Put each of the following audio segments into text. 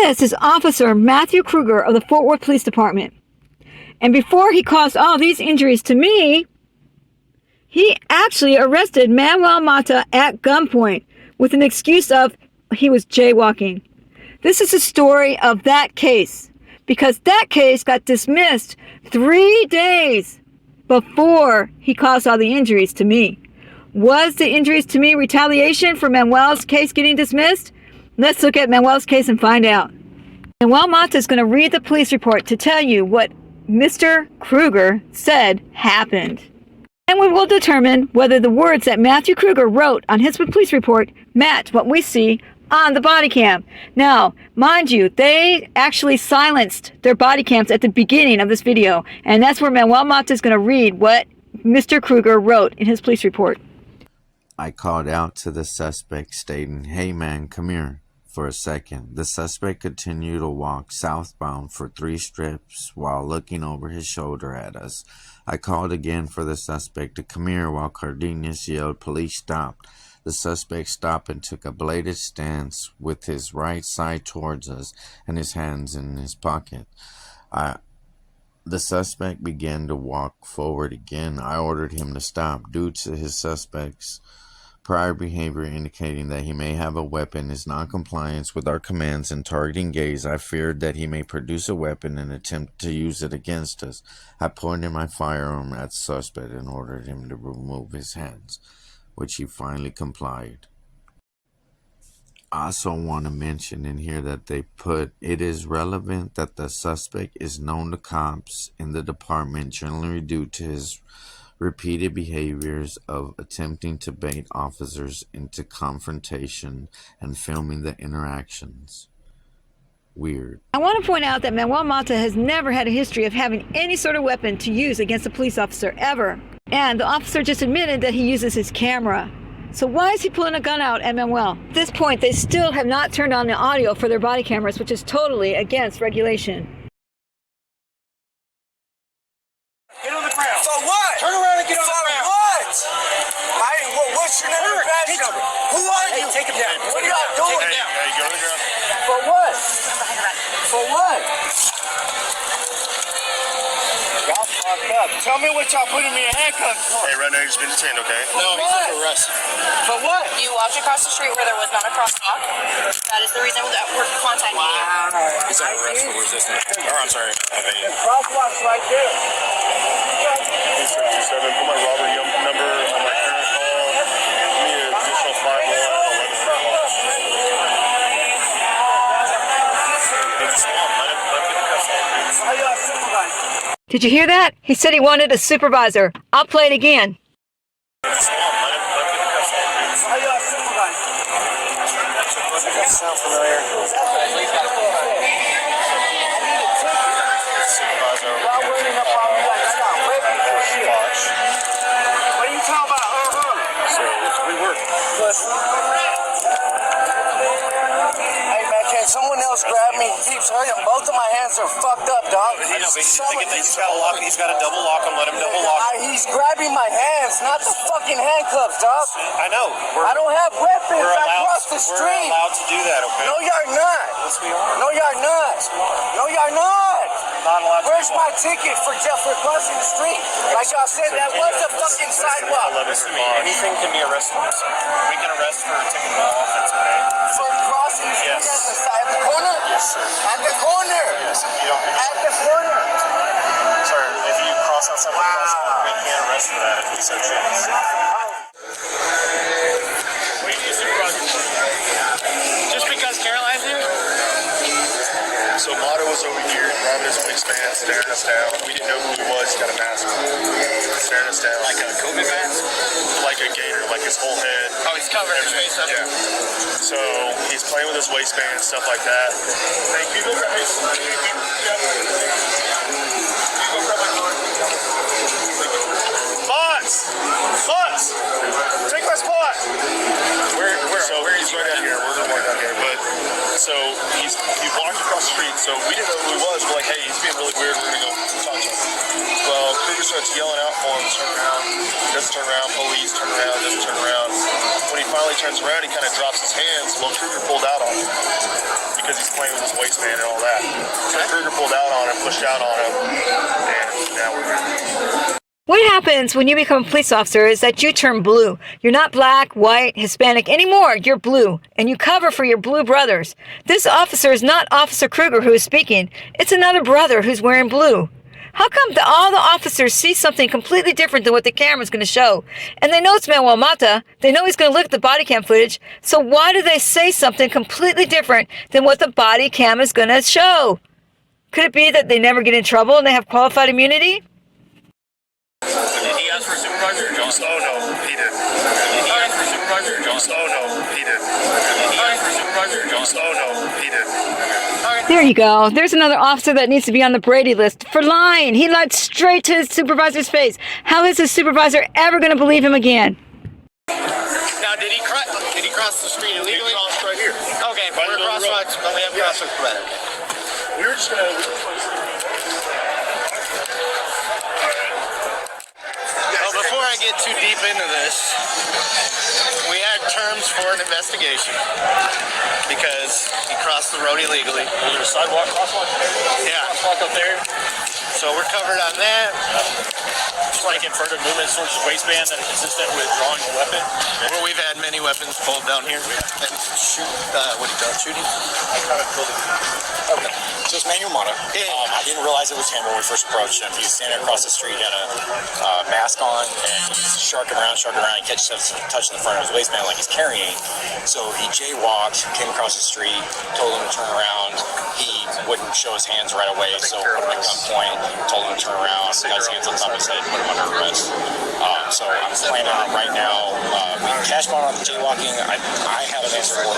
This is Officer Matthew Krueger of the Fort Worth Police Department. And before he caused all these injuries to me, he actually arrested Manuel Mata at gunpoint with an excuse of he was jaywalking. This is the story of that case, because that case got dismissed 3 days before he caused all the injuries to me. Was the injuries to me retaliation for Manuel's case getting dismissed? Let's look at Manuel's case and find out. Manuel Mata is going to read the police report to tell you what Mr. Krueger said happened. And we will determine whether the words that Matthew Krueger wrote on his police report match what we see on the body cam. Now, mind you, they actually silenced their body cams at the beginning of this video. And that's where Manuel Mata is going to read what Mr. Krueger wrote in his police report. I called out to the suspect stating, "Hey man, come here for a second." The suspect continued to walk southbound for 3 strips while looking over his shoulder at us. I called again for the suspect to come here while Cardenas yelled, "Police, stop." The suspect stopped and took a bladed stance with his right side towards us and his hands in his pocket. The suspect began to walk forward again. I ordered him to stop. Due to his suspect's prior behavior indicating that he may have a weapon, his non-compliance with our commands and targeting gaze, I feared that he may produce a weapon and attempt to use it against us. I pointed my firearm at the suspect and ordered him to remove his hands, which he finally complied. I also want to mention in here that they put, it is relevant that the suspect is known to cops in the department generally due to his repeated behaviors of attempting to bait officers into confrontation and filming the interactions. Weird. I want to point out that Manuel Mata has never had a history of having any sort of weapon to use against a police officer, ever. And the officer just admitted that he uses his camera. So why is he pulling a gun out at Manuel? At this point, they still have not turned on the audio for their body cameras, which is totally against regulation. Get on the ground. For what? Turn around and get on the ground. For what? What's your name and badge number? Who are you? Take him down. What are y'all doing? Take him down. Hey, get on the ground. For what? For what? Y'all fucked up. Tell me what y'all putting me in handcuffs for. Hey, right now you've been detained, okay? No, he's under arrest. For what? You walked across the street where there was not a crosswalk. That is the reason that we're contacting you. Is that arrest or where's this? Oh, I'm sorry. The crosswalk's right there. 7, put my Robert Young number on my current call. Give me an additional 5 more. 11. Did you hear that? He said he wanted a supervisor. I'll play it again. Sound familiar? Y'all running up on me like I got weapons and shit. What are you talking about? So, we work. Hey man, can someone else grab me? Keeps hurting. Both of my hands are fucked up, dog. I know, but he's got a double lock him. Let him double lock him. He's grabbing my hands, not the fucking handcuffs, dog. I know. I don't have weapons. I crossed the We're street. allowed to do that, okay? No, you're not. Yes, we are. No, you're not. No, you're not. Not allowed to. Where's my ticket for crossing the street? Like y'all said, that was a fucking sidewalk. Anything can be arrested. We can arrest for taking the offense, okay? For crossing the street Yes. at the side, at the corner? Yes, sir. At the corner. Yes, you don't. At the corner. Sir, if you cross outside the crosswalk, we can't arrest for that if we so choose. Just because Caroline's here? So Mata was over here, grabbing his waistband, staring us down. We didn't know who he was. He's got a mask on. Staring us down. Like a COVID mask? Like a gator, like his whole head. Oh, he's covering his face up? Yeah. So he's playing with his waistband and stuff like that. Thank you, guys. Bots! Take my spot! Where he's right out here. We're going right out here. But, so, he he walked across the street, so we didn't know who he was. We're like, hey, he's being really weird. We're gonna go talk to him. Well, Kruger starts yelling out for him, turn around, doesn't turn around, police, turn around, doesn't turn around. When he finally turns around, he kind of drops his hands. Well, Kruger pulled out on him because he's playing with his waistband and all that. So Kruger pulled out on him, pushed out on him, and now we're here. What happens when you become a police officer is that you turn blue. You're not black, white, Hispanic anymore. You're blue, and you cover for your blue brothers. This officer is not Officer Kruger who is speaking. It's another brother who's wearing blue. How come all the officers see something completely different than what the camera's going to show? And they know it's Manuel Mata. They know he's going to look at the body cam footage. So why do they say something completely different than what the body cam is going to show? Could it be that they never get in trouble and they have qualified immunity? Did he ask for supervisor or Johnson? Oh, no, he did. Did he ask for supervisor or Johnson? Oh, no, he did. Did he ask for supervisor or Johnson? Oh, no, he did. There you go. There's another officer that needs to be on the Brady list for lying. He lied straight to his supervisor's face. How is his supervisor ever going to believe him again? Now, did he cross the street illegally? He crossed right here. Okay, Right we're in the middle of the road. crosswalks, but we have crosswalks better. We were just gonna. Well, before I get too deep into this, we had terms for an investigation because he crossed the road illegally. Was there a sidewalk crosswalk? Yeah. Crosswalk up there. So we're covered on that. Like in front of movement towards his waistband that is consistent with drawing a weapon. Well, we've had many weapons pulled down here and shoot. What you done? Shooting? I kind of filled it. Okay. So it's Manuel Mata. I didn't realize it was him when we first approached him. He was standing across the street, had a mask on, and he's sharking around. He catches us touching the front of his waistband like he's carrying. So he jaywalked, came across the street, told him to turn around. He wouldn't show his hands right away, so put him at gunpoint, told him to turn around, got his hands on top of his head, put him under arrest. So I'm planning on right now, we cash bond on the jaywalking. I have an answer for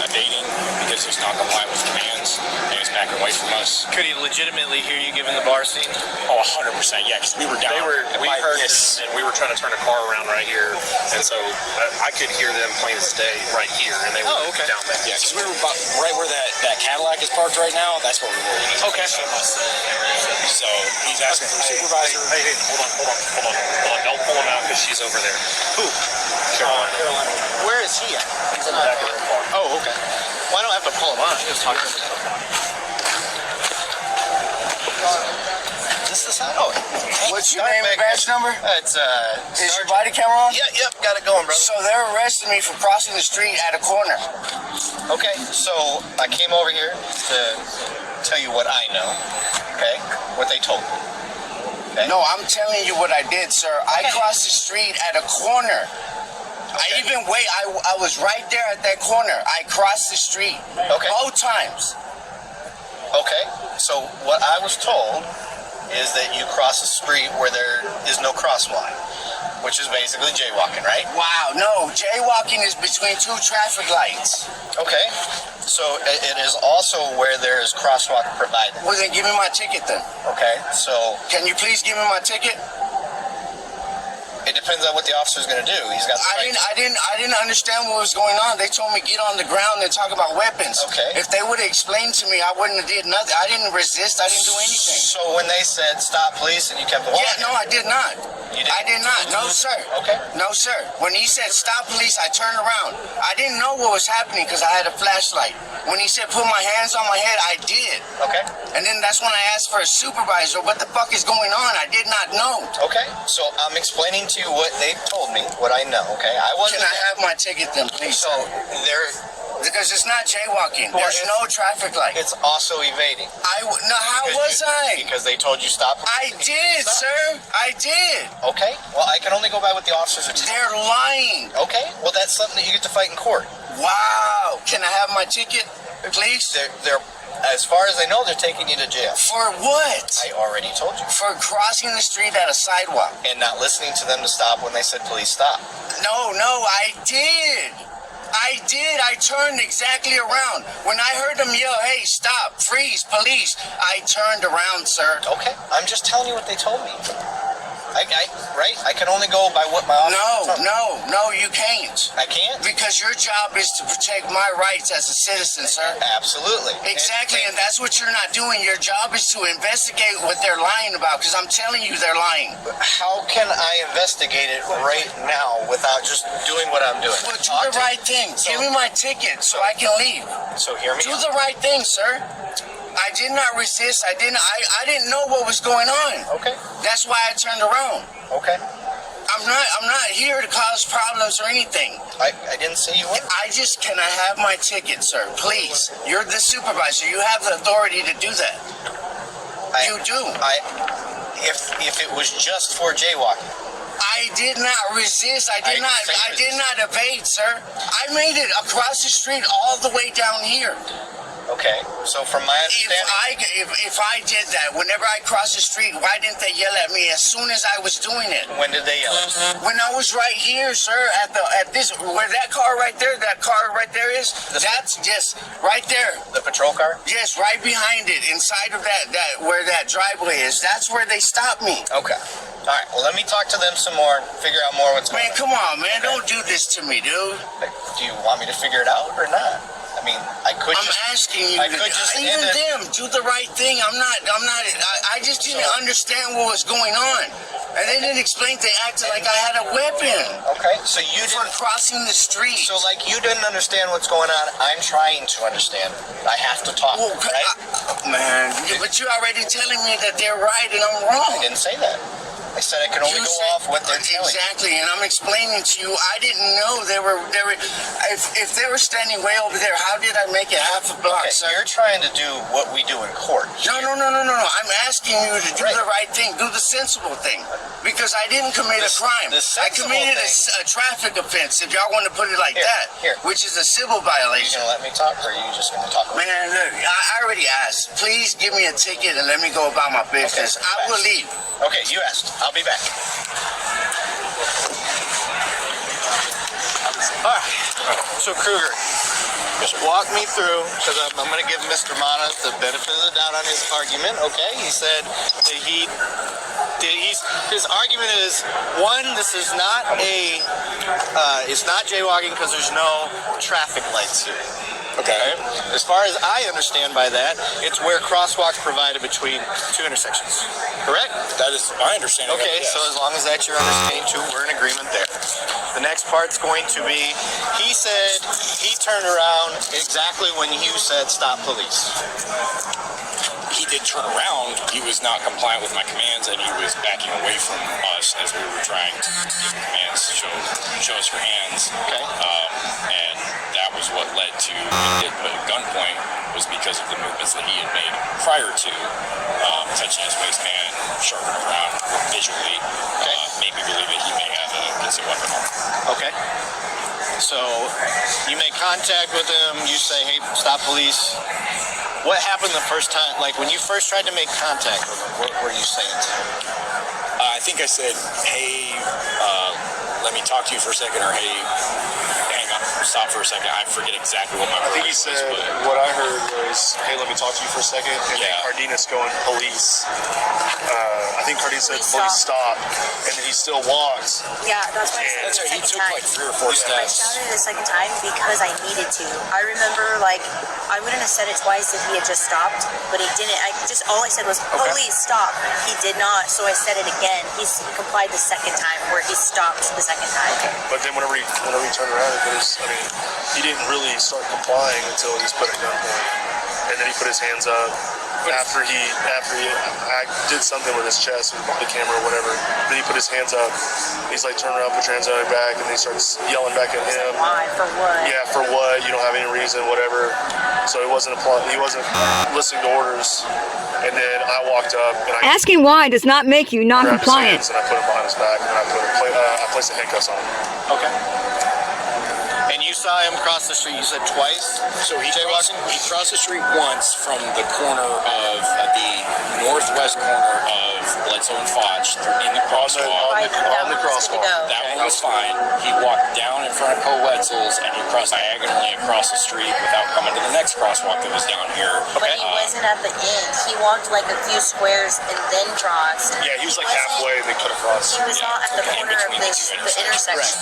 evading because he's not compliant with commands and he's backing away from us. Could he legitimately hear you giving the bar scene? Oh, 100%, yeah, because we were down. We heard this, and we were trying to turn a car around right here, and so I could hear them plain as day right here, and they were down there. Yeah, because we were about right where that Cadillac is parked right now. That's where we were. Okay. So he's asking for a supervisor. Hey, hold on. Don't pull him out because she's over there. Who? Carolina. Where is he at? He's in the back of the car. Oh, okay. Well, I don't have to pull him on. I just talk to him. Is this the sign? Oh, What's your name and badge number? It's Is your body camera on? Yep, got it going, bro. So they're arresting me for crossing the street at a corner. Okay, so I came over here to tell you what I know. Okay, what they told me. Okay? No, I'm telling you what I did, sir. I crossed the street at a corner. I was right there at that corner. I crossed the street. Okay. Both times. Okay, so what I was told is that you cross the street where there is no crosswalk, which is basically jaywalking, right? Wow, no. Jaywalking is between two traffic lights. Okay, so it is also where there is crosswalk provided. Well, then give me my ticket then. Okay, so Can you please give me my ticket? it depends on what the officer's going to do. He's got. I didn't understand what was going on. They told me get on the ground and talk about weapons. Okay. If they would have explained to me, I wouldn't have did nothing. I didn't resist. I didn't do anything. So when they said stop, police, and you kept walking. Yeah, no, I did not. You didn't? I did not. No, sir. Okay. No, sir. When he said stop, police, I turned around. I didn't know what was happening because I had a flashlight. When he said put my hands on my head, I did. Okay. And then that's when I asked for a supervisor. What the fuck is going on? I did not know. Okay. So I'm explaining to you what they told me, what I know. Okay. I wasn't. Can I have my ticket then, please? So there. Because it's not jaywalking. Well, There's no traffic light. It's also evading. No, how was I? Because they told you stop. I did, Stop. sir. I did. Okay. Well, I can only go by what the officers are telling. They're lying. Okay. Well, that's something that you get to fight in court. Wow. Can I have my ticket, please? They're as far as I know, they're taking you to jail. For what? I already told you. For crossing the street at a sidewalk. And not listening to them to stop when they said please stop. No, I did. I turned exactly around. When I heard them yell, hey, stop, freeze, police, I turned around, sir. Okay. I'm just telling you what they told me. Right? I can only go by what my officer. No, you can't. I can't? Because your job is to protect my rights as a citizen, sir. Absolutely. Exactly, and that's what you're not doing. Your job is to investigate what they're lying about, because I'm telling you they're lying. How can I investigate it right now without just doing what I'm doing? Well, do the right thing. Give me my ticket so I can leave. So hear me Do out. the right thing, sir. I did not resist. I didn't know what was going on. Okay. That's why I turned around. Okay. I'm not here to cause problems or anything. I didn't say you were. Can I have my ticket, sir? Please. You're the supervisor. You have the authority to do that. You do. If it was just for jaywalking. I did not resist. I did not evade, sir. I made it across the street all the way down here. Okay, so from my understanding, If I did that, whenever I crossed the street, why didn't they yell at me as soon as I was doing it? when did they yell? When I was right here, sir, at this where that car right there is, that's just right there. The patrol car? Yes, right behind it, inside of that where that driveway is. That's where they stopped me. Okay. All right. Well, let me talk to them some more. Figure out more what's going on. Man, come on, man! Don't do this to me, dude. Do you want me to figure it out or not? I mean, I could. I'm asking you. Even them, do the right thing. I'm not. I just didn't understand what was going on, and they didn't explain. They acted like I had a weapon. Okay, so you for didn't crossing the street. So, like, you didn't understand what's going on. I'm trying to understand. I have to talk, Well, right? Man, but you're already telling me that they're right and I'm wrong. I didn't say that. I said I can only go off what they're telling. Exactly, and I'm explaining to you. I didn't know they were. If they were standing way over there, how did I make it half a block, Okay, sir? you're trying to do what we do in court. No. I'm asking you to do the right thing, do the sensible thing, because I didn't commit a crime. I committed a traffic offense, if y'all want to put it like that, which is a civil Are you violation. gonna let me talk, or are you just gonna talk? Man, look, I already asked. Please give me a ticket and let me go about my business. Okay, I will leave. Okay, you asked. I'll be back. All right. So Kruger, just walk me through, because I'm going to give Mr. Mata the benefit of the doubt on his argument. Okay, he said that his argument is, one, this is not it's not jaywalking because there's no traffic lights here. Okay. As far as I understand by that, it's where crosswalks provided between two intersections. Correct? That is my understanding. Okay, so as long as that's your understanding too, we're in agreement there. The next part's going to be, he said he turned around exactly when you said stop police. He did turn around. He was not compliant with my commands, and he was backing away from us as we were trying to give commands to show us your hands. Okay. And that was what led to it put at gunpoint, was because of the movements that he had made prior to touching his waistband, sharpening around visually. Made me believe that he may have a concealed weapon on. Okay. So you make contact with him, you say, hey, stop police. What happened the first time? Like when you first tried to make contact with him, what were you saying to him? I think I said, hey, let me talk to you for a second, or hey, hang on, stop for a second. I forget exactly what my I think he said, what I heard was, hey, let me talk to you for a second, and then Cardenas going, police. I think Cardenas said, police stop, and then he still walks. Yeah, that's why I said That's it right, he the took second like time. 3 or 4 I steps. shouted it a second time because I needed to. I remember, like, I wouldn't have said it twice if he had just stopped, but he didn't. All I said was, police, stop. He did not, so I said it again. He complied the second time, where he stopped the second time. But then whenever he turned around, he didn't really start complying until he was put at gunpoint. And then he put his hands up after I did something with his chest, with the camera or whatever. Then he put his hands up. He's like, turn around, put your hands on your back, and then he starts yelling back at him. Why? For what? Yeah, for what? You don't have any reason, whatever. So he wasn't listening to orders. And then I walked up and Asking why does not make you non-compliant. and I put him behind his back, and I placed the handcuffs on him. Okay. And you you saw him cross the street, you said twice? So he jaywalking? crossed the street once from the corner of the northwest corner of Bledsoe and Foch in the crosswalk. On the crosswalk. That one was fine. He walked down in front of Co Wetzel's and he crossed diagonally across the street without coming to the next crosswalk that was down here. But he wasn't at the end. He walked like a few squares and then crossed. Yeah, he was like halfway and then cut across. He was not at the corner of the intersection.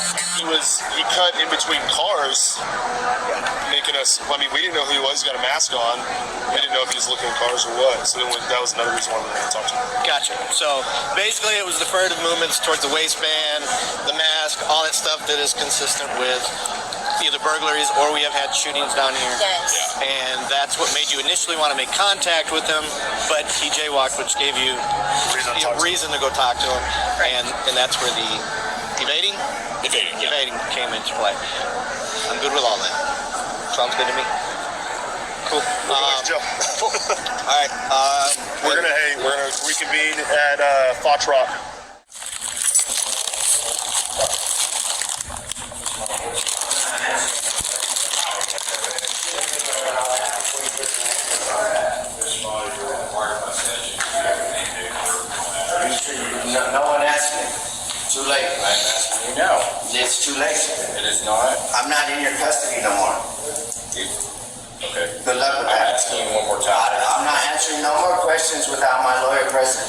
He cut in between cars, making us. I mean, we didn't know who he was. He got a mask on. We didn't know if he was looking at cars or what. So that was another reason why we wanted to talk to him. Gotcha. So basically, it was the furtive movements towards the waistband, the mask, all that stuff that is consistent with either burglaries or we have had shootings down here. Yes. And that's what made you initially want to make contact with him, but he jaywalked, which gave you a reason to go talk to him. And that's where the evading came into play. I'm good with all that. Sounds good to me. Cool. All right. We're gonna reconvene at Foch Rock. No one asked me. Too late. I'm asking you now. It's too late. It is not. I'm not in your custody no more. Okay. Good luck with I'm that. asking you one more time. I'm not answering no more questions without my lawyer present.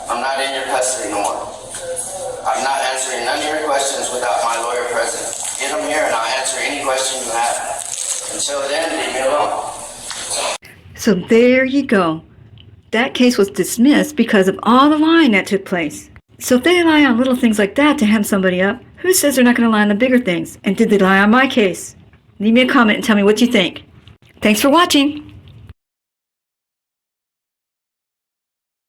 I'm not in your custody no more. I'm not answering none of your questions without my lawyer present. Get them here and I'll answer any question you have. Until then, leave me alone. So there you go. That case was dismissed because of all the lying that took place. So if they lie on little things like that to hem somebody up, who says they're not going to lie on the bigger things? And did they lie on my case? Leave me a comment and tell me what you think. Thanks for watching.